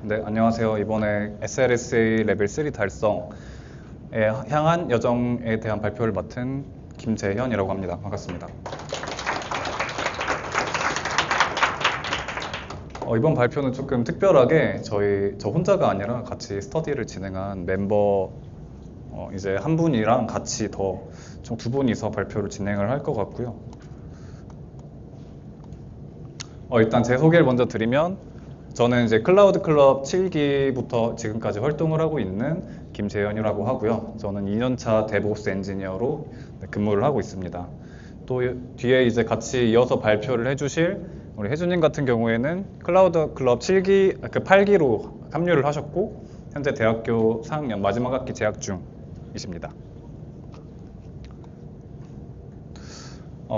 네, 안녕하세요. 이번에 SLSA 레벨 3 달성에 향한 여정에 대한 발표를 맡은 김재현이라고 합니다. 반갑습니다. 이번 발표는 조금 특별하게 저 혼자가 아니라 같이 스터디를 진행한 멤버 이제 한 분이랑 같이 총 두 분이서 발표를 진행을 할 것 같고요. 일단 제 소개를 먼저 드리면 저는 이제 클라우드 클럽 7기부터 지금까지 활동을 하고 있는 김재현이라고 하고요. 저는 2년차 데브옵스 엔지니어로 근무를 하고 있습니다. 또 뒤에 이제 같이 이어서 발표를 해주실 우리 혜준님 같은 경우에는 클라우드 클럽 8기로 합류를 하셨고 현재 대학교 4학년 마지막 학기 재학 중이십니다.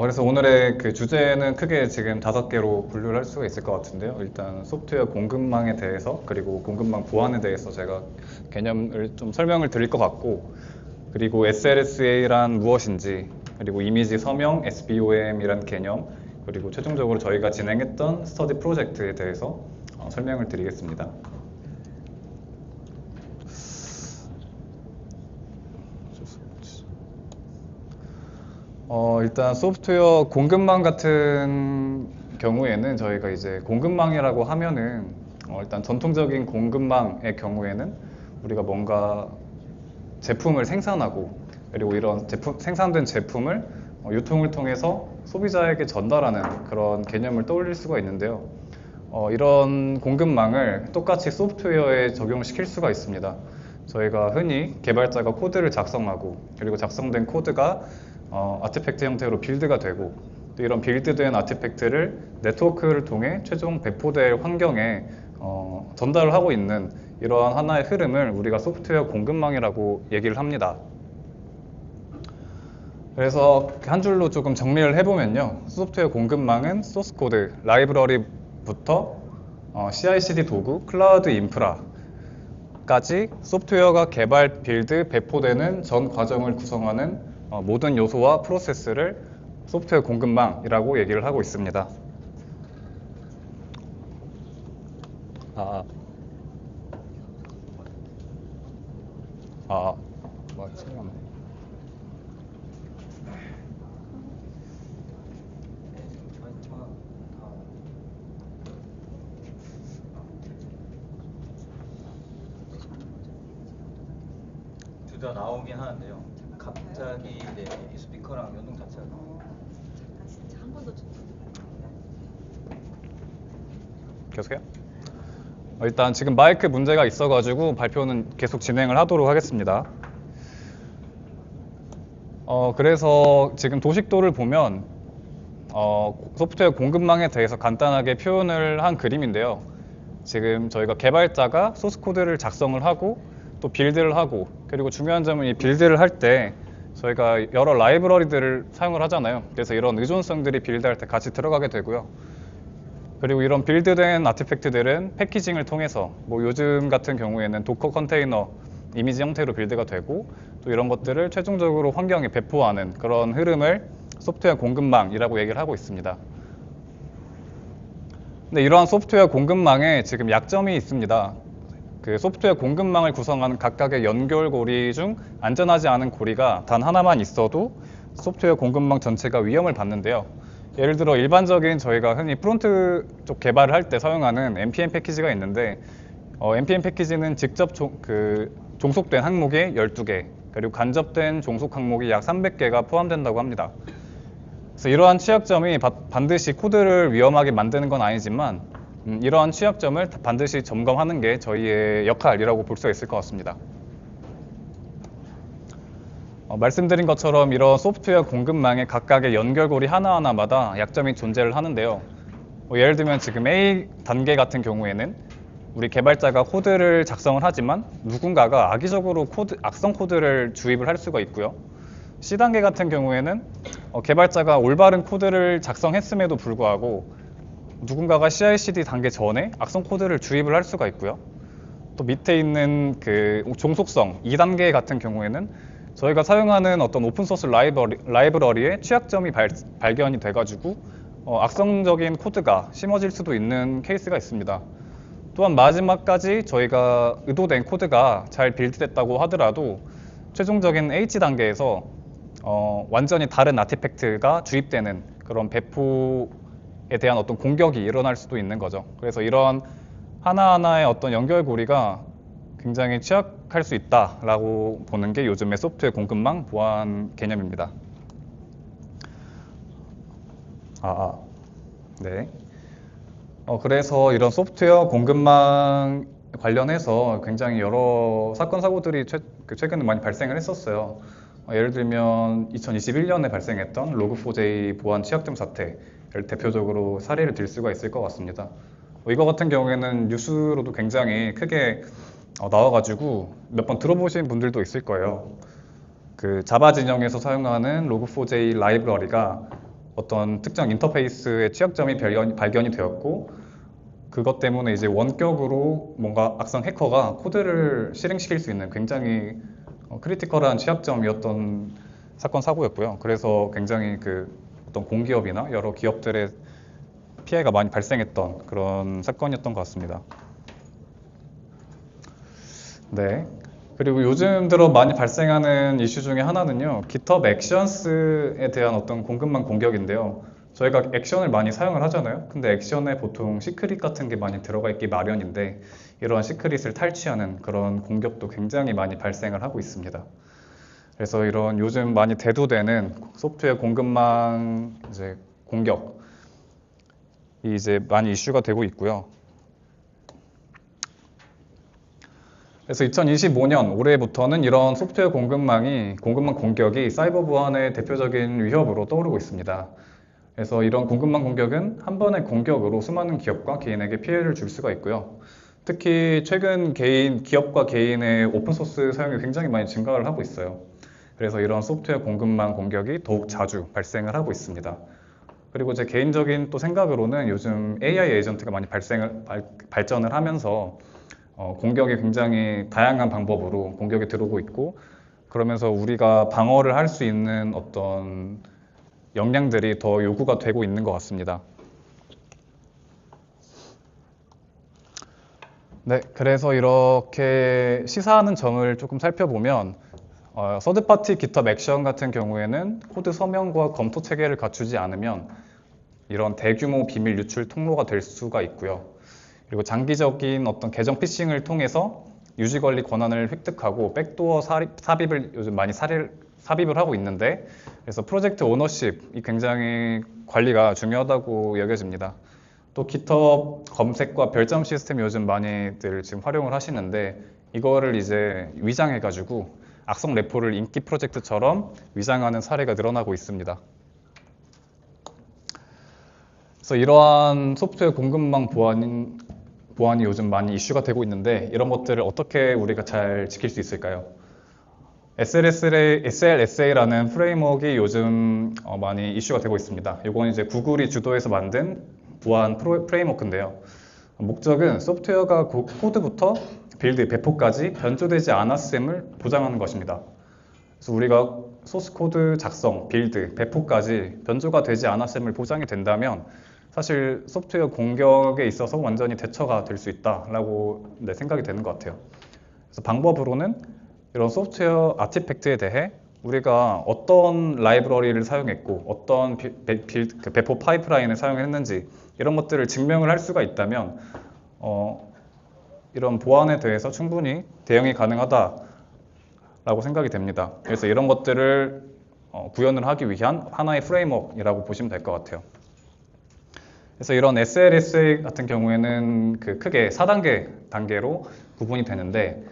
그래서 오늘의 그 주제는 크게 지금 5개로 분류를 할 수가 있을 것 같은데요. 일단 소프트웨어 공급망에 대해서 그리고 공급망 보안에 대해서 제가 개념을 좀 설명을 드릴 것 같고, 그리고 SLSA란 무엇인지, 그리고 이미지 서명, SBOM이란 개념, 그리고 최종적으로 저희가 진행했던 스터디 프로젝트에 대해서 설명을 드리겠습니다. 일단 소프트웨어 공급망 같은 경우에는 저희가 이제 공급망이라고 하면은 일단 전통적인 공급망의 경우에는 우리가 뭔가 제품을 생산하고 그리고 이런 생산된 제품을 유통을 통해서 소비자에게 전달하는 그런 개념을 떠올릴 수가 있는데요. 이런 공급망을 똑같이 소프트웨어에 적용시킬 수가 있습니다. 저희가 흔히 개발자가 코드를 작성하고 그리고 작성된 코드가 아티팩트 형태로 빌드가 되고 또 이런 빌드된 아티팩트를 네트워크를 통해 최종 배포될 환경에 전달을 하고 있는 이러한 하나의 흐름을 우리가 소프트웨어 공급망이라고 얘기를 합니다. 그래서 한 줄로 조금 정리를 해보면요. 소프트웨어 공급망은 소스 코드, 라이브러리부터 CI/CD 도구, 클라우드 인프라까지 소프트웨어가 개발, 빌드, 배포되는 전 과정을 구성하는 모든 요소와 프로세스를 소프트웨어 공급망이라고 얘기를 하고 있습니다. 잠깐만. 둘 다 나오긴 하는데요. 갑자기 이 스피커랑 연동 자체가 진짜 한 번도 계속해요? 일단 지금 마이크 문제가 있어가지고 발표는 계속 진행을 하도록 하겠습니다. 그래서 지금 도식도를 보면 소프트웨어 공급망에 대해서 간단하게 표현을 한 그림인데요. 지금 저희가 개발자가 소스 코드를 작성을 하고 또 빌드를 하고, 그리고 중요한 점은 이 빌드를 할 때 저희가 여러 라이브러리들을 사용을 하잖아요. 그래서 이런 의존성들이 빌드할 때 같이 들어가게 되고요. 그리고 이런 빌드된 아티팩트들은 패키징을 통해서 요즘 같은 경우에는 도커 컨테이너 이미지 형태로 빌드가 되고 또 이런 것들을 최종적으로 환경에 배포하는 그런 흐름을 소프트웨어 공급망이라고 얘기를 하고 있습니다. 근데 이러한 소프트웨어 공급망에 지금 약점이 있습니다. 그 소프트웨어 공급망을 구성하는 각각의 연결고리 중 안전하지 않은 고리가 단 하나만 있어도 소프트웨어 공급망 전체가 위험을 받는데요. 예를 들어 일반적인 저희가 흔히 프론트 쪽 개발을 할 때 사용하는 npm 패키지가 있는데 npm 패키지는 직접 종속된 항목이 12개 그리고 간접된 종속 항목이 약 300개가 포함된다고 합니다. 그래서 이러한 취약점이 반드시 코드를 위험하게 만드는 건 아니지만 이러한 취약점을 반드시 점검하는 게 저희의 역할이라고 볼 수 있을 것 같습니다. 말씀드린 것처럼 이런 소프트웨어 공급망의 각각의 연결고리 하나하나마다 약점이 존재를 하는데요. 예를 들면 지금 A 단계 같은 경우에는 우리 개발자가 코드를 작성을 하지만 누군가가 악의적으로 악성 코드를 주입을 할 수가 있고요. C 단계 같은 경우에는 개발자가 올바른 코드를 작성했음에도 불구하고 누군가가 CI/CD 단계 전에 악성 코드를 주입을 할 수가 있고요. 또 밑에 있는 그 종속성 2단계 같은 경우에는 저희가 사용하는 어떤 오픈소스 라이브러리에 취약점이 발견이 돼가지고 악성적인 코드가 심어질 수도 있는 케이스가 있습니다. 또한 마지막까지 저희가 의도된 코드가 잘 빌드됐다고 하더라도 최종적인 H 단계에서 완전히 다른 아티팩트가 주입되는 그런 배포에 대한 어떤 공격이 일어날 수도 있는 거죠. 그래서 이런 하나하나의 어떤 연결고리가 굉장히 취약할 수 있다라고 보는 게 요즘의 소프트웨어 공급망 보안 개념입니다. 네. 그래서 이런 소프트웨어 공급망 관련해서 굉장히 여러 사건 사고들이 최근에 많이 발생을 했었어요. 예를 들면 2021년에 발생했던 로그4j 보안 취약점 사태를 대표적으로 사례를 들 수가 있을 것 같습니다. 이거 같은 경우에는 뉴스로도 굉장히 크게 나와가지고 몇 번 들어보신 분들도 있을 거예요. 그 자바 진영에서 사용하는 로그4j 라이브러리가 어떤 특정 인터페이스의 취약점이 발견이 되었고, 그것 때문에 이제 원격으로 뭔가 악성 해커가 코드를 실행시킬 수 있는 굉장히 크리티컬한 취약점이었던 사건 사고였고요. 그래서 굉장히 그 어떤 공기업이나 여러 기업들의 피해가 많이 발생했던 그런 사건이었던 것 같습니다. 네. 그리고 요즘 들어 많이 발생하는 이슈 중에 하나는요, GitHub Actions에 대한 어떤 공급망 공격인데요. 저희가 액션을 많이 사용을 하잖아요. 근데 액션에 보통 시크릿 같은 게 많이 들어가 있기 마련인데, 이러한 시크릿을 탈취하는 그런 공격도 굉장히 많이 발생을 하고 있습니다. 그래서 이런 요즘 많이 대두되는 소프트웨어 공급망 이제 공격이 이제 많이 이슈가 되고 있고요. 그래서 2025년 올해부터는 이런 소프트웨어 공급망 공격이 사이버 보안의 대표적인 위협으로 떠오르고 있습니다. 그래서 이런 공급망 공격은 한 번의 공격으로 수많은 기업과 개인에게 피해를 줄 수가 있고요. 특히 최근 기업과 개인의 오픈소스 사용이 굉장히 많이 증가를 하고 있어요. 그래서 이런 소프트웨어 공급망 공격이 더욱 자주 발생을 하고 있습니다. 그리고 제 개인적인 또 생각으로는 요즘 AI 에이전트가 많이 발전을 하면서 공격이 굉장히 다양한 방법으로 공격이 들어오고 있고, 그러면서 우리가 방어를 할 수 있는 어떤 역량들이 더 요구가 되고 있는 것 같습니다. 네, 그래서 이렇게 시사하는 점을 조금 살펴보면 서드파티 GitHub 액션 같은 경우에는 코드 서명과 검토 체계를 갖추지 않으면 이런 대규모 비밀 유출 통로가 될 수가 있고요. 그리고 장기적인 어떤 계정 피싱을 통해서 유지 관리 권한을 획득하고 백도어 삽입을 요즘 많이 삽입을 하고 있는데, 그래서 프로젝트 오너십이 굉장히 관리가 중요하다고 여겨집니다. 또 GitHub 검색과 별점 시스템 요즘 많이들 지금 활용을 하시는데, 이거를 이제 위장해가지고 악성 레포를 인기 프로젝트처럼 위장하는 사례가 늘어나고 있습니다. 그래서 이러한 소프트웨어 공급망 보안이 요즘 많이 이슈가 되고 있는데, 이런 것들을 어떻게 우리가 잘 지킬 수 있을까요? SLSA라는 프레임워크가 요즘 많이 이슈가 되고 있습니다. 이건 이제 구글이 주도해서 만든 보안 프레임워크인데요. 목적은 소프트웨어가 코드부터 빌드, 배포까지 변조되지 않았음을 보장하는 것입니다. 그래서 우리가 소스 코드 작성, 빌드, 배포까지 변조가 되지 않았음을 보장이 된다면 사실 소프트웨어 공격에 있어서 완전히 대처가 될 수 있다라고 생각이 되는 것 같아요. 그래서 방법으로는 이런 소프트웨어 아티팩트에 대해 우리가 어떤 라이브러리를 사용했고 어떤 배포 파이프라인을 사용했는지 이런 것들을 증명을 할 수가 있다면 이런 보안에 대해서 충분히 대응이 가능하다라고 생각이 됩니다. 그래서 이런 것들을 구현을 하기 위한 하나의 프레임워크이라고 보시면 될 것 같아요. 그래서 이런 SLSA 같은 경우에는 크게 4단계로 구분이 되는데,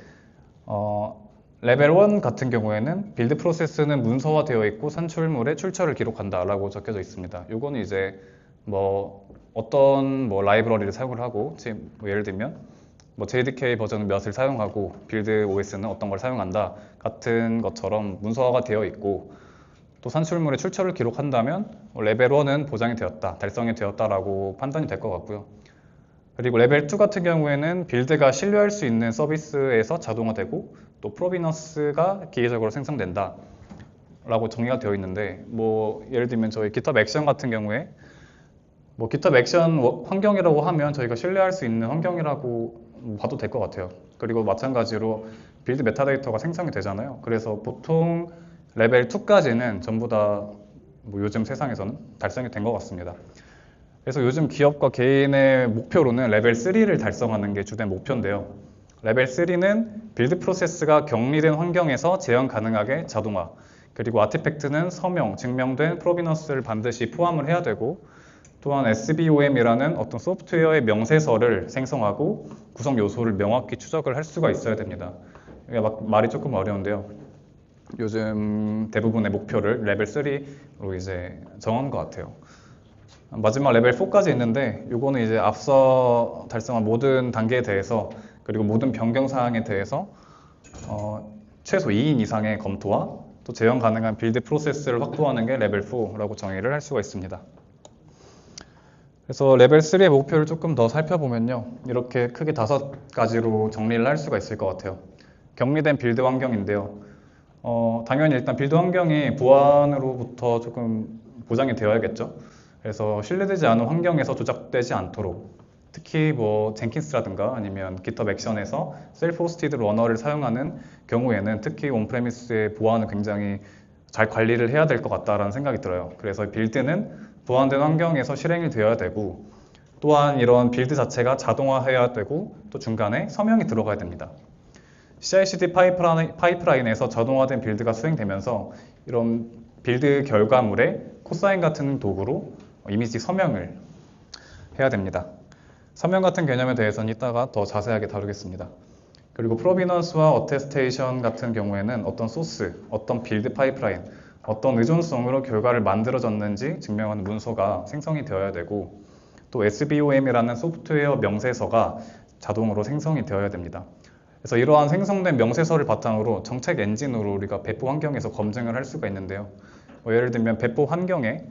레벨 1 같은 경우에는 빌드 프로세스는 문서화되어 있고 산출물의 출처를 기록한다라고 적혀져 있습니다. 요거는 이제 어떤 라이브러리를 사용을 하고, 예를 들면 JDK 버전 몇을 사용하고 빌드 OS는 어떤 걸 사용한다 같은 것처럼 문서화가 되어 있고, 또 산출물의 출처를 기록한다면 레벨 1은 보장이 되었다, 달성이 되었다라고 판단이 될 것 같고요. 그리고 레벨 2 같은 경우에는 빌드가 신뢰할 수 있는 서비스에서 자동화되고 또 프로비너스가 기계적으로 생성된다 라고 정의가 되어 있는데, 예를 들면 저희 GitHub 액션 같은 경우에 뭐 GitHub 액션 환경이라고 하면 저희가 신뢰할 수 있는 환경이라고 봐도 될 것 같아요. 그리고 마찬가지로 빌드 메타데이터가 생성이 되잖아요. 그래서 보통 레벨 2까지는 전부 다 뭐 요즘 세상에서는 달성이 된 것 같습니다. 그래서 요즘 기업과 개인의 목표로는 레벨 3를 달성하는 게 주된 목표인데요. 레벨 3는 빌드 프로세스가 격리된 환경에서 재현 가능하게 자동화, 그리고 아티팩트는 서명, 증명된 프로비너스를 반드시 포함을 해야 되고, 또한 SBOM이라는 어떤 소프트웨어의 명세서를 생성하고 구성 요소를 명확히 추적을 할 수가 있어야 됩니다. 이게 말이 조금 어려운데요. 요즘 대부분의 목표를 레벨 3로 이제 정한 것 같아요. 마지막 레벨 4까지 있는데, 요거는 이제 앞서 달성한 모든 단계에 대해서, 그리고 모든 변경 사항에 대해서 최소 2인 이상의 검토와 또 재현 가능한 빌드 프로세스를 확보하는 게 레벨 4라고 정의를 할 수가 있습니다. 그래서 레벨 3의 목표를 조금 더 살펴보면요, 이렇게 크게 5가지로 정리를 할 수가 있을 것 같아요. 격리된 빌드 환경인데요. 당연히 일단 빌드 환경이 보안으로부터 조금 보장이 되어야겠죠. 그래서 신뢰되지 않은 환경에서 조작되지 않도록, 특히 뭐 젠킨스라든가 아니면 GitHub 액션에서 셀프 호스티드 러너를 사용하는 경우에는 특히 온프레미스의 보안을 굉장히 잘 관리를 해야 될 것 같다라는 생각이 들어요. 그래서 빌드는 보안된 환경에서 실행이 되어야 되고, 또한 이런 빌드 자체가 자동화해야 되고, 또 중간에 서명이 들어가야 됩니다. CI/CD 파이프라인에서 자동화된 빌드가 수행되면서 이런 빌드 결과물에 코사인 같은 도구로 이미지 서명을 해야 됩니다. 서명 같은 개념에 대해서는 이따가 더 자세하게 다루겠습니다. 그리고 프로비넌스와 어테스테이션 같은 경우에는 어떤 소스, 어떤 빌드 파이프라인, 어떤 의존성으로 결과를 만들어졌는지 증명하는 문서가 생성이 되어야 되고, 또 SBOM이라는 소프트웨어 명세서가 자동으로 생성이 되어야 됩니다. 그래서 이러한 생성된 명세서를 바탕으로 정책 엔진으로 우리가 배포 환경에서 검증을 할 수가 있는데요. 예를 들면 배포 환경에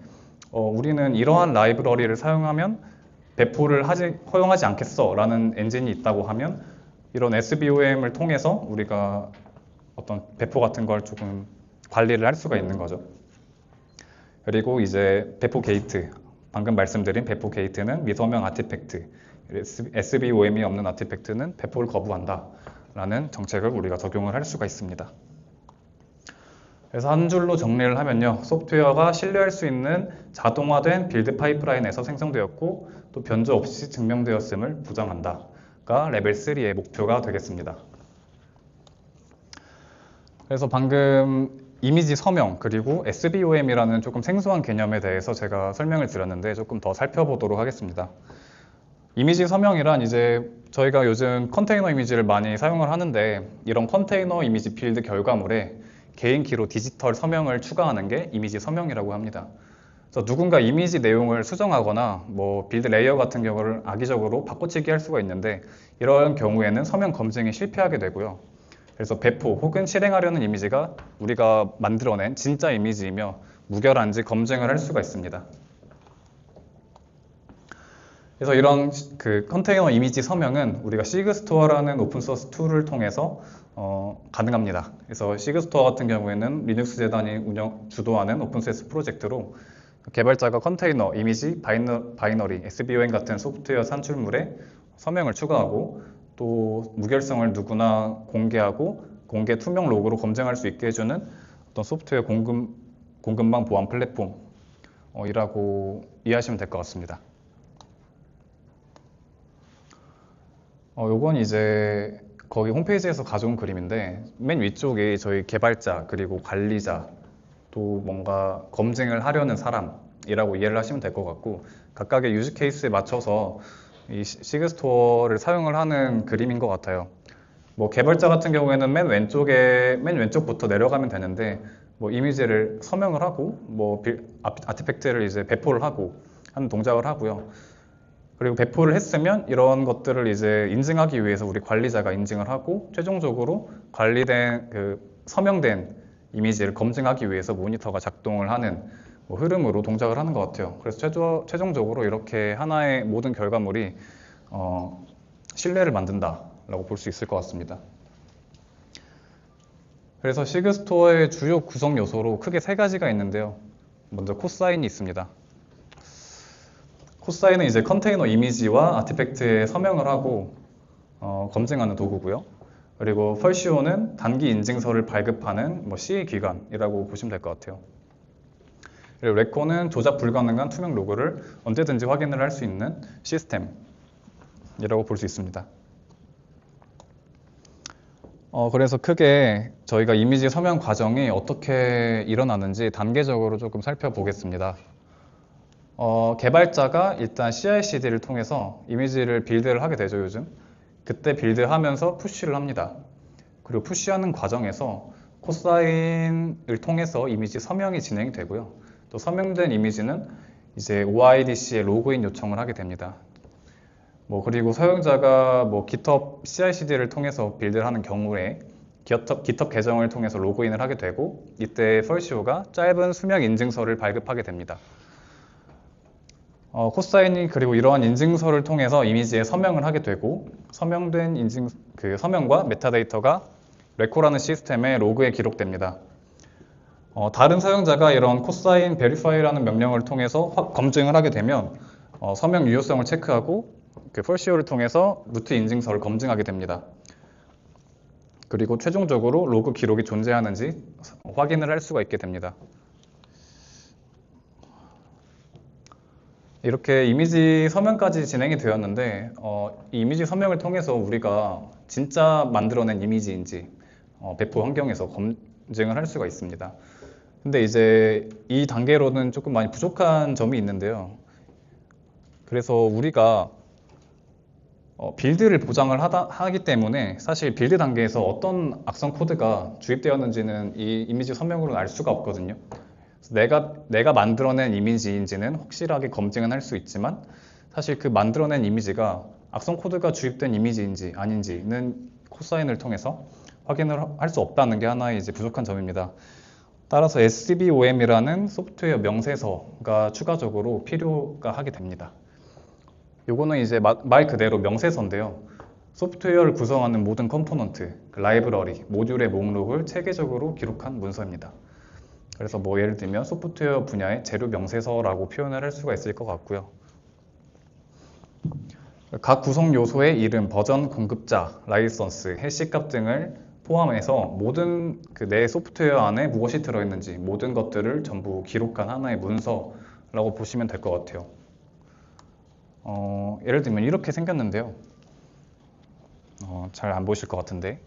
우리는 이러한 라이브러리를 사용하면 배포를 허용하지 않겠어 라는 엔진이 있다고 하면, 이런 SBOM을 통해서 우리가 어떤 배포 같은 걸 조금 관리를 할 수가 있는 거죠. 그리고 이제 배포 게이트, 방금 말씀드린 배포 게이트는 미서명 아티팩트, SBOM이 없는 아티팩트는 배포를 거부한다 라는 정책을 우리가 적용을 할 수가 있습니다. 그래서 한 줄로 정리를 하면요, 소프트웨어가 신뢰할 수 있는 자동화된 빌드 파이프라인에서 생성되었고 또 변조 없이 증명되었음을 보장한다가 레벨 3의 목표가 되겠습니다. 그래서 방금 이미지 서명 그리고 SBOM이라는 조금 생소한 개념에 대해서 제가 설명을 드렸는데, 조금 더 살펴보도록 하겠습니다. 이미지 서명이란 이제 저희가 요즘 컨테이너 이미지를 많이 사용을 하는데, 이런 컨테이너 이미지 빌드 결과물에 개인 키로 디지털 서명을 추가하는 게 이미지 서명이라고 합니다. 그래서 누군가 이미지 내용을 수정하거나 뭐 빌드 레이어 같은 경우를 악의적으로 바꿔치기 할 수가 있는데, 이런 경우에는 서명 검증이 실패하게 되고요. 그래서 배포 혹은 실행하려는 이미지가 우리가 만들어낸 진짜 이미지이며 무결한지 검증을 할 수가 있습니다. 그래서 이런 그 컨테이너 이미지 서명은 우리가 시그스토어라는 오픈소스 툴을 통해서 가능합니다. 그래서 시그스토어 같은 경우에는 리눅스 재단이 주도하는 오픈소스 프로젝트로 개발자가 컨테이너, 이미지, 바이너리, SBOM 같은 소프트웨어 산출물에 서명을 추가하고, 또 무결성을 누구나 공개하고 공개 투명 로그로 검증할 수 있게 해주는 어떤 소프트웨어 공급망 보안 플랫폼이라고 이해하시면 될 것 같습니다. 요건 이제 거기 홈페이지에서 가져온 그림인데, 맨 위쪽에 저희 개발자 그리고 관리자 또 뭔가 검증을 하려는 사람이라고 이해를 하시면 될 것 같고, 각각의 유즈 케이스에 맞춰서 이 시그스토어를 사용을 하는 그림인 것 같아요. 뭐 개발자 같은 경우에는 맨 왼쪽부터 내려가면 되는데, 뭐 이미지를 서명을 하고 뭐 아티팩트를 이제 배포를 하고 하는 동작을 하고요. 그리고 배포를 했으면 이런 것들을 이제 인증하기 위해서 우리 관리자가 인증을 하고, 최종적으로 관리된 서명된 이미지를 검증하기 위해서 모니터가 작동을 하는 흐름으로 동작을 하는 것 같아요. 그래서 최종적으로 이렇게 하나의 모든 결과물이 신뢰를 만든다라고 볼 수 있을 것 같습니다. 그래서 시그스토어의 주요 구성 요소로 크게 3가지가 있는데요. 먼저 코사인이 있습니다. 코사인은 이제 컨테이너 이미지와 아티팩트에 서명을 하고 검증하는 도구고요. 그리고 펄시오는 단기 인증서를 발급하는 CA 기관이라고 보시면 될 것 같아요. 그리고 레코는 조작 불가능한 투명 로그를 언제든지 확인을 할 수 있는 시스템이라고 볼 수 있습니다. 그래서 크게 저희가 이미지 서명 과정이 어떻게 일어나는지 단계적으로 조금 살펴보겠습니다. 개발자가 일단 CI/CD를 통해서 이미지를 빌드를 하게 되죠, 요즘. 그때 빌드하면서 푸시를 합니다. 그리고 푸시하는 과정에서 코사인을 통해서 이미지 서명이 진행이 되고요. 또 서명된 이미지는 이제 OIDC에 로그인 요청을 하게 됩니다. 그리고 사용자가 GitHub CI/CD를 통해서 빌드를 하는 경우에 GitHub 계정을 통해서 로그인을 하게 되고 이때 펄시오가 짧은 수명 인증서를 발급하게 됩니다. 코사인이 그리고 이러한 인증서를 통해서 이미지에 서명을 하게 되고 서명된 서명과 메타데이터가 레코라는 시스템의 로그에 기록됩니다. 다른 사용자가 이런 코사인 베리파이라는 명령을 통해서 검증을 하게 되면 서명 유효성을 체크하고 펄시오를 통해서 루트 인증서를 검증하게 됩니다. 그리고 최종적으로 로그 기록이 존재하는지 확인을 할 수가 있게 됩니다. 이렇게 이미지 서명까지 진행이 되었는데 이 이미지 서명을 통해서 우리가 진짜 만들어낸 이미지인지 배포 환경에서 검증을 할 수가 있습니다. 근데 이제 이 단계로는 조금 많이 부족한 점이 있는데요. 그래서 우리가 빌드를 보장을 하기 때문에 사실 빌드 단계에서 어떤 악성 코드가 주입되었는지는 이 이미지 서명으로는 알 수가 없거든요. 내가 만들어낸 이미지인지는 확실하게 검증은 할 수 있지만 사실 그 만들어낸 이미지가 악성 코드가 주입된 이미지인지 아닌지는 코사인을 통해서 확인을 할 수 없다는 게 하나의 이제 부족한 점입니다. 따라서 SBOM이라는 소프트웨어 명세서가 추가적으로 필요가 하게 됩니다. 요거는 이제 말 그대로 명세서인데요. 소프트웨어를 구성하는 모든 컴포넌트, 라이브러리, 모듈의 목록을 체계적으로 기록한 문서입니다. 그래서 예를 들면 소프트웨어 분야의 재료 명세서라고 표현을 할 수가 있을 것 같고요. 각 구성 요소의 이름, 버전, 공급자, 라이선스, 해시값 등을 포함해서 모든 내 소프트웨어 안에 무엇이 들어있는지 모든 것들을 전부 기록한 하나의 문서라고 보시면 될 것 같아요. 예를 들면 이렇게 생겼는데요. 잘 안 보이실 것 같은데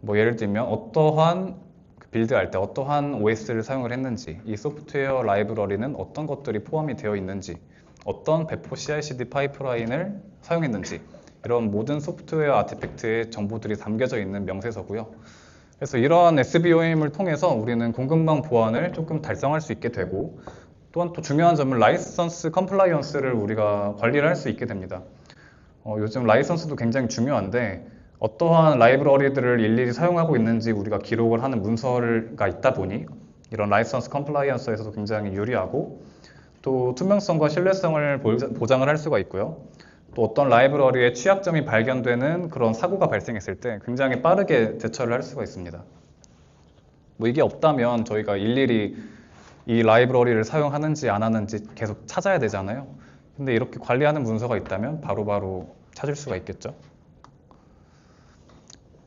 예를 들면 어떠한 빌드할 때 어떠한 OS를 사용을 했는지 이 소프트웨어 라이브러리는 어떤 것들이 포함이 되어 있는지 어떤 배포 CI/CD 파이프라인을 사용했는지 이런 모든 소프트웨어 아티팩트의 정보들이 담겨져 있는 명세서고요. 그래서 이러한 SBOM을 통해서 우리는 공급망 보안을 조금 달성할 수 있게 되고 또한 또 중요한 점은 라이선스 컴플라이언스를 우리가 관리를 할 수 있게 됩니다. 요즘 라이선스도 굉장히 중요한데 어떠한 라이브러리들을 일일이 사용하고 있는지 우리가 기록을 하는 문서가 있다 보니 이런 라이선스 컴플라이언스에서도 굉장히 유리하고 또 투명성과 신뢰성을 보장을 할 수가 있고요. 또 어떤 라이브러리의 취약점이 발견되는 그런 사고가 발생했을 때 굉장히 빠르게 대처를 할 수가 있습니다. 이게 없다면 저희가 일일이 이 라이브러리를 사용하는지 안 하는지 계속 찾아야 되잖아요. 근데 이렇게 관리하는 문서가 있다면 바로바로 찾을 수가 있겠죠.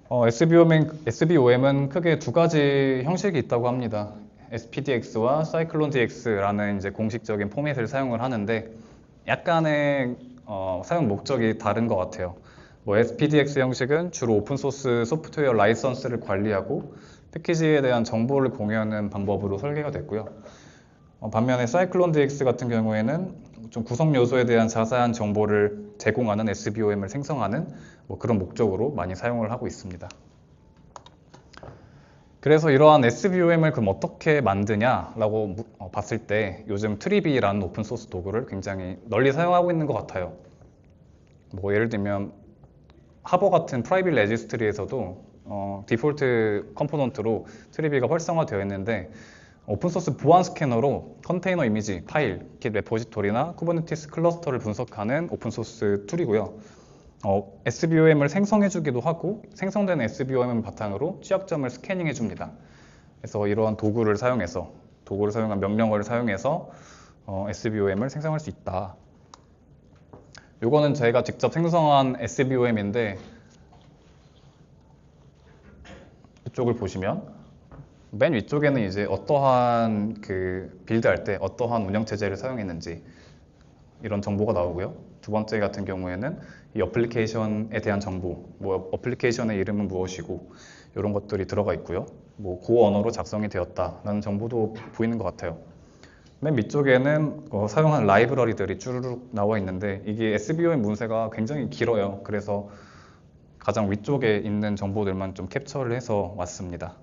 SBOM은 크게 두 가지 형식이 있다고 합니다. SPDX와 CycloneDX라는 이제 공식적인 포맷을 사용을 하는데 약간의 사용 목적이 다른 것 같아요. SPDX 형식은 주로 오픈소스 소프트웨어 라이선스를 관리하고 패키지에 대한 정보를 공유하는 방법으로 설계가 됐고요. 반면에 CycloneDX 같은 경우에는 좀 구성 요소에 대한 자세한 정보를 제공하는 SBOM을 생성하는 그런 목적으로 많이 사용을 하고 있습니다. 그래서 이러한 SBOM을 그럼 어떻게 만드냐라고 봤을 때 요즘 트리비라는 오픈소스 도구를 굉장히 널리 사용하고 있는 것 같아요. 예를 들면 하버 같은 프라이빗 레지스트리에서도 디폴트 컴포넌트로 트리비가 활성화되어 있는데 오픈소스 보안 스캐너로 컨테이너 이미지, 파일, 깃 레포지토리나 쿠버네티스 클러스터를 분석하는 오픈소스 툴이고요. SBOM을 생성해주기도 하고 생성된 SBOM을 바탕으로 취약점을 스캐닝해줍니다. 그래서 이러한 도구를 사용한 명령어를 사용해서 SBOM을 생성할 수 있다. 요거는 제가 직접 생성한 SVOM인데 이쪽을 보시면 맨 위쪽에는 이제 어떠한 그 빌드할 때 어떠한 운영체제를 사용했는지 이런 정보가 나오고요. 두 번째 같은 경우에는 이 어플리케이션에 대한 정보, 뭐 어플리케이션의 이름은 무엇이고 이런 것들이 들어가 있고요. 뭐 고 언어로 작성이 되었다라는 정보도 보이는 것 같아요. 맨 밑쪽에는 사용한 라이브러리들이 쭈르륵 나와 있는데 이게 SVO의 문서가 굉장히 길어요. 그래서 가장 위쪽에 있는 정보들만 좀 캡처를 해서 왔습니다.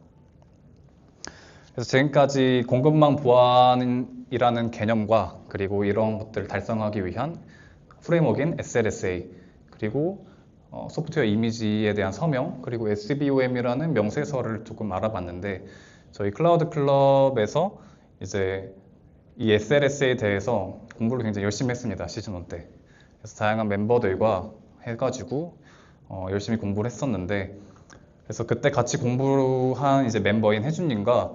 그래서 지금까지 공급망 보안이라는 개념과 그리고 이런 것들을 달성하기 위한 프레임워크인 SLSA 그리고 소프트웨어 이미지에 대한 서명 그리고 SVOM이라는 명세서를 조금 알아봤는데 저희 클라우드 클럽에서 이제 이 SLSA에 대해서 공부를 굉장히 열심히 했습니다. 시즌 1 때. 그래서 다양한 멤버들과 해가지고 열심히 공부를 했었는데 그래서 그때 같이 공부한 이제 멤버인 혜준님과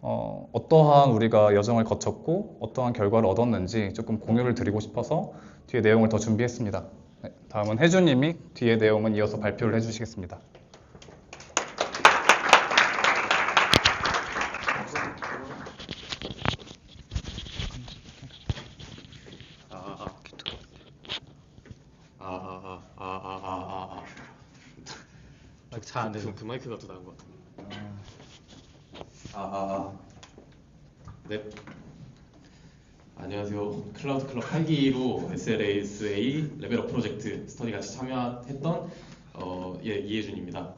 어떠한 우리가 여정을 거쳤고 어떠한 결과를 얻었는지 조금 공유를 드리고 싶어서 뒤에 내용을 더 준비했습니다. 네, 다음은 혜준님이 뒤에 내용은 이어서 발표를 해주시겠습니다. 잘안 되죠. 그 마이크가 더 나은 것 같은데. 네. 안녕하세요. 클라우드 클럽 8기로 SLSA 레벨업 프로젝트 스터디 같이 참여했던 이혜준입니다.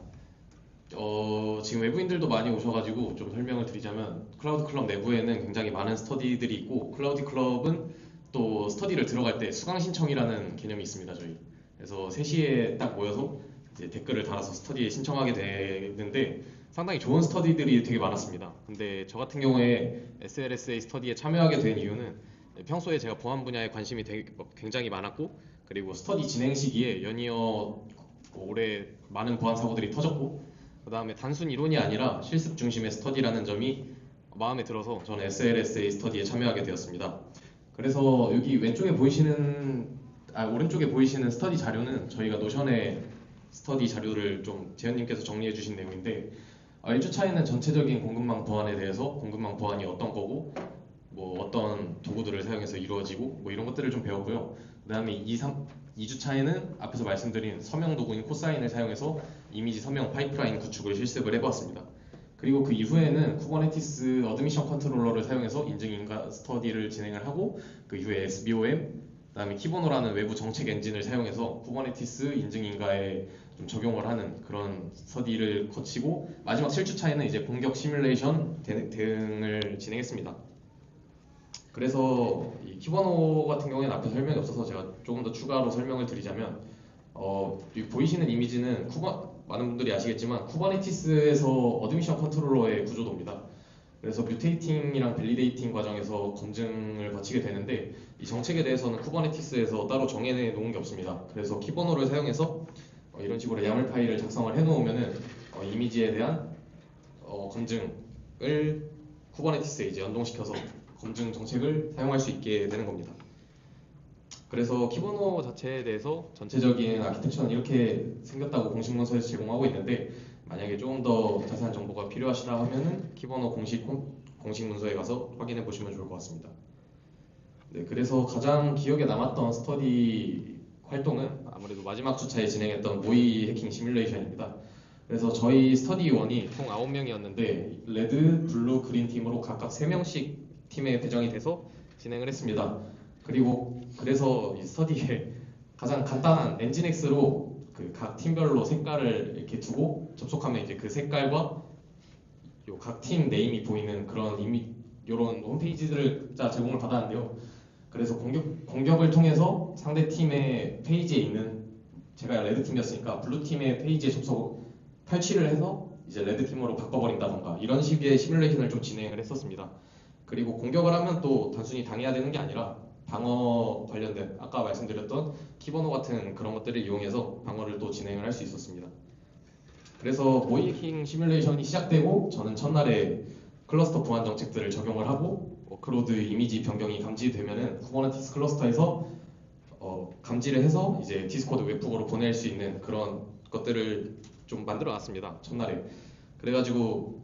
지금 외부인들도 많이 오셔가지고 좀 설명을 드리자면 클라우드 클럽 내부에는 굉장히 많은 스터디들이 있고 클라우드 클럽은 또 스터디를 들어갈 때 수강 신청이라는 개념이 있습니다. 저희. 그래서 3시에 딱 모여서 이제 댓글을 달아서 스터디에 신청하게 되는데 상당히 좋은 스터디들이 되게 많았습니다. 근데 저 같은 경우에 SLSA 스터디에 참여하게 된 이유는 평소에 제가 보안 분야에 관심이 굉장히 많았고 그리고 스터디 진행 시기에 연이어 올해 많은 보안 사고들이 터졌고 그 다음에 단순 이론이 아니라 실습 중심의 스터디라는 점이 마음에 들어서 저는 SLSA 스터디에 참여하게 되었습니다. 그래서 여기 왼쪽에 오른쪽에 보이시는 스터디 자료는 저희가 노션에 스터디 자료를 좀 재현님께서 정리해 주신 내용인데 1주차에는 전체적인 공급망 보안에 대해서 공급망 보안이 어떤 거고 뭐 어떤 도구들을 사용해서 이루어지고 뭐 이런 것들을 좀 배웠고요. 그 다음에 2주차에는 앞에서 말씀드린 서명 도구인 코사인을 사용해서 이미지 서명 파이프라인 구축을 실습을 해보았습니다. 그리고 그 이후에는 쿠버네티스 어드미션 컨트롤러를 사용해서 인증 인가 스터디를 진행을 하고 그 이후에 SBOM 그다음에 키보노라는 외부 정책 엔진을 사용해서 쿠버네티스 인증 인가에 좀 적용을 하는 그런 스터디를 거치고 마지막 7주차에는 이제 공격 시뮬레이션 대응을 진행했습니다. 그래서 이 키보노 같은 경우에는 앞에 설명이 없어서 제가 조금 더 추가로 설명을 드리자면 보이시는 이미지는 많은 분들이 아시겠지만 쿠버네티스에서 어드미션 컨트롤러의 구조도입니다. 그래서 뮤테이팅이랑 밸리데이팅 과정에서 검증을 거치게 되는데 이 정책에 대해서는 쿠버네티스에서 따로 정해 놓은 게 없습니다. 그래서 키보노를 사용해서 이런 식으로 야물 파일을 작성을 해 놓으면은 이미지에 대한 검증을 쿠버네티스에 이제 연동시켜서 검증 정책을 사용할 수 있게 되는 겁니다. 그래서 키보노 자체에 대해서 전체적인 아키텍처는 이렇게 생겼다고 공식 문서에서 제공하고 있는데 만약에 조금 더 자세한 정보가 필요하시다 하면은 키보노 공식 문서에 가서 확인해 보시면 좋을 것 같습니다. 네, 그래서 가장 기억에 남았던 스터디 활동은 아무래도 마지막 주차에 진행했던 모의 해킹 시뮬레이션입니다. 그래서 저희 스터디원이 총 9명이었는데 레드, 블루, 그린 팀으로 각각 3명씩 팀에 배정이 돼서 진행을 했습니다. 그리고 그래서 이 스터디에 가장 간단한 엔진엑스로 그 각 팀별로 색깔을 이렇게 두고 접속하면 이제 그 색깔과 각 팀 네임이 보이는 그런 이런 홈페이지들을 제공을 받았는데요. 그래서 공격을 통해서 상대 팀의 페이지에 있는 제가 레드 팀이었으니까 블루 팀의 페이지에 탈취를 해서 이제 레드 팀으로 바꿔버린다던가 이런 식의 시뮬레이션을 좀 진행을 했었습니다. 그리고 공격을 하면 또 단순히 당해야 되는 게 아니라 방어 관련된 아까 말씀드렸던 키보노 같은 그런 것들을 이용해서 방어를 또 진행을 할 수 있었습니다. 그래서 모의 해킹 시뮬레이션이 시작되고 저는 첫날에 클러스터 보안 정책들을 적용을 하고 워크로드 이미지 변경이 감지되면은 쿠버네티스 클러스터에서 감지를 해서 이제 디스코드 웹북으로 보낼 수 있는 그런 것들을 좀 만들어 놨습니다. 첫날에. 그래가지고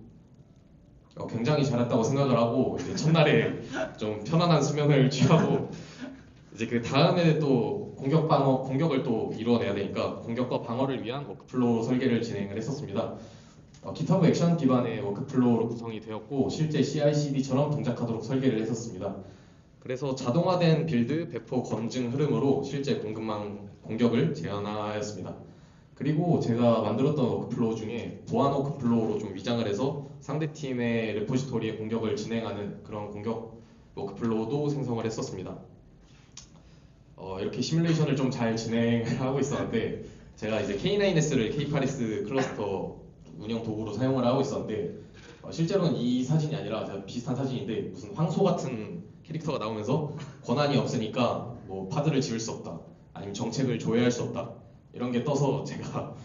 굉장히 잘했다고 생각을 하고 이제 첫날에 좀 편안한 수면을 취하고 이제 그 다음에 또 공격을 또 이루어내야 되니까 공격과 방어를 위한 워크플로우 설계를 진행을 했었습니다. GitHub 액션 기반의 워크플로우로 구성이 되었고 실제 CI/CD처럼 동작하도록 설계를 했었습니다. 그래서 자동화된 빌드, 배포, 검증 흐름으로 실제 공급망 공격을 재현하였습니다. 그리고 제가 만들었던 워크플로우 중에 보안 워크플로우로 좀 위장을 해서 상대 팀의 레포지토리에 공격을 진행하는 그런 공격 워크플로우도 생성을 했었습니다. 이렇게 시뮬레이션을 좀 잘 진행을 하고 있었는데 제가 이제 K9S를 K8S 클러스터 운영 도구로 사용을 하고 있었는데 실제로는 이 사진이 아니라 비슷한 사진인데 무슨 황소 같은 캐릭터가 나오면서 권한이 없으니까 뭐 파드를 지을 수 없다 아니면 정책을 조회할 수 없다 이런 게 떠서 제가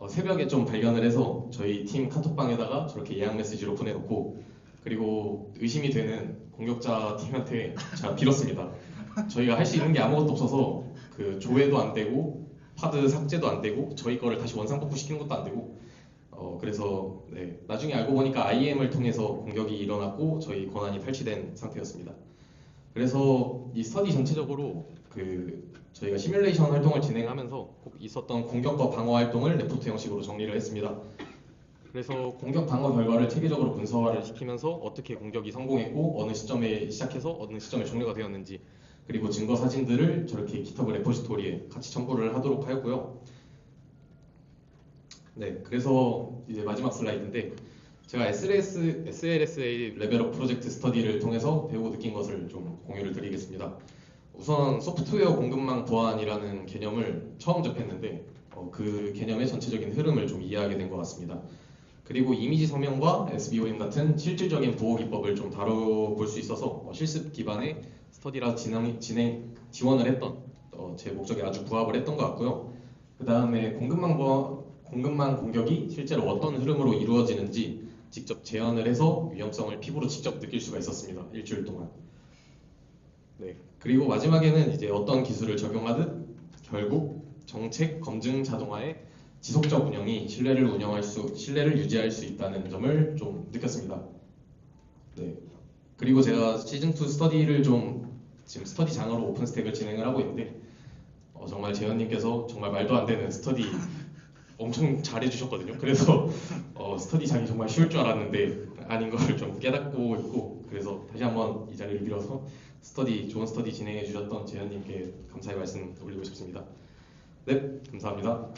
새벽에 좀 발견을 해서 저희 팀 카톡방에다가 저렇게 예약 메시지로 보내놓고 그리고 의심이 되는 공격자 팀한테 제가 빌었습니다. 저희가 할 수 있는 게 아무것도 없어서 그 조회도 안 되고 파드 삭제도 안 되고 저희 거를 다시 원상 복구시키는 것도 안 되고 그래서 네, 나중에 알고 보니까 IM을 통해서 공격이 일어났고 저희 권한이 탈취된 상태였습니다. 그래서 이 스터디 전체적으로 저희가 시뮬레이션 활동을 진행하면서 꼭 있었던 공격과 방어 활동을 레포트 형식으로 정리를 했습니다. 그래서 공격 방어 결과를 체계적으로 문서화를 시키면서 어떻게 공격이 성공했고 어느 시점에 시작해서 어느 시점에 종료가 되었는지 그리고 증거 사진들을 저렇게 GitHub 레포지토리에 같이 첨부를 하도록 하였고요. 네, 그래서 이제 마지막 슬라이드인데 제가 SLSA 레벨업 프로젝트 스터디를 통해서 배우고 느낀 것을 좀 공유를 드리겠습니다. 우선 소프트웨어 공급망 보안이라는 개념을 처음 접했는데 그 개념의 전체적인 흐름을 좀 이해하게 된 것 같습니다. 그리고 이미지 서명과 SBOM 같은 실질적인 보호 기법을 좀 다뤄볼 수 있어서 실습 기반의 스터디라 지원을 했던 제 목적에 아주 부합을 했던 것 같고요. 그 다음에 공급망 공격이 실제로 어떤 흐름으로 이루어지는지 직접 재현을 해서 위험성을 피부로 직접 느낄 수가 있었습니다. 일주일 동안. 네. 그리고 마지막에는 이제 어떤 기술을 적용하듯 결국 정책 검증 자동화의 지속적 운영이 신뢰를 유지할 수 있다는 점을 좀 느꼈습니다. 네. 그리고 제가 시즌2 스터디를 지금 스터디장으로 오픈스택을 진행을 하고 있는데 정말 재현님께서 정말 말도 안 되는 스터디 엄청 잘해주셨거든요. 그래서 스터디장이 정말 쉬울 줄 알았는데 아닌 걸 좀 깨닫고 있고 그래서 다시 한번 이 자리를 빌어서 좋은 스터디 진행해 주셨던 재현님께 감사의 말씀 올리고 싶습니다. 네, 감사합니다.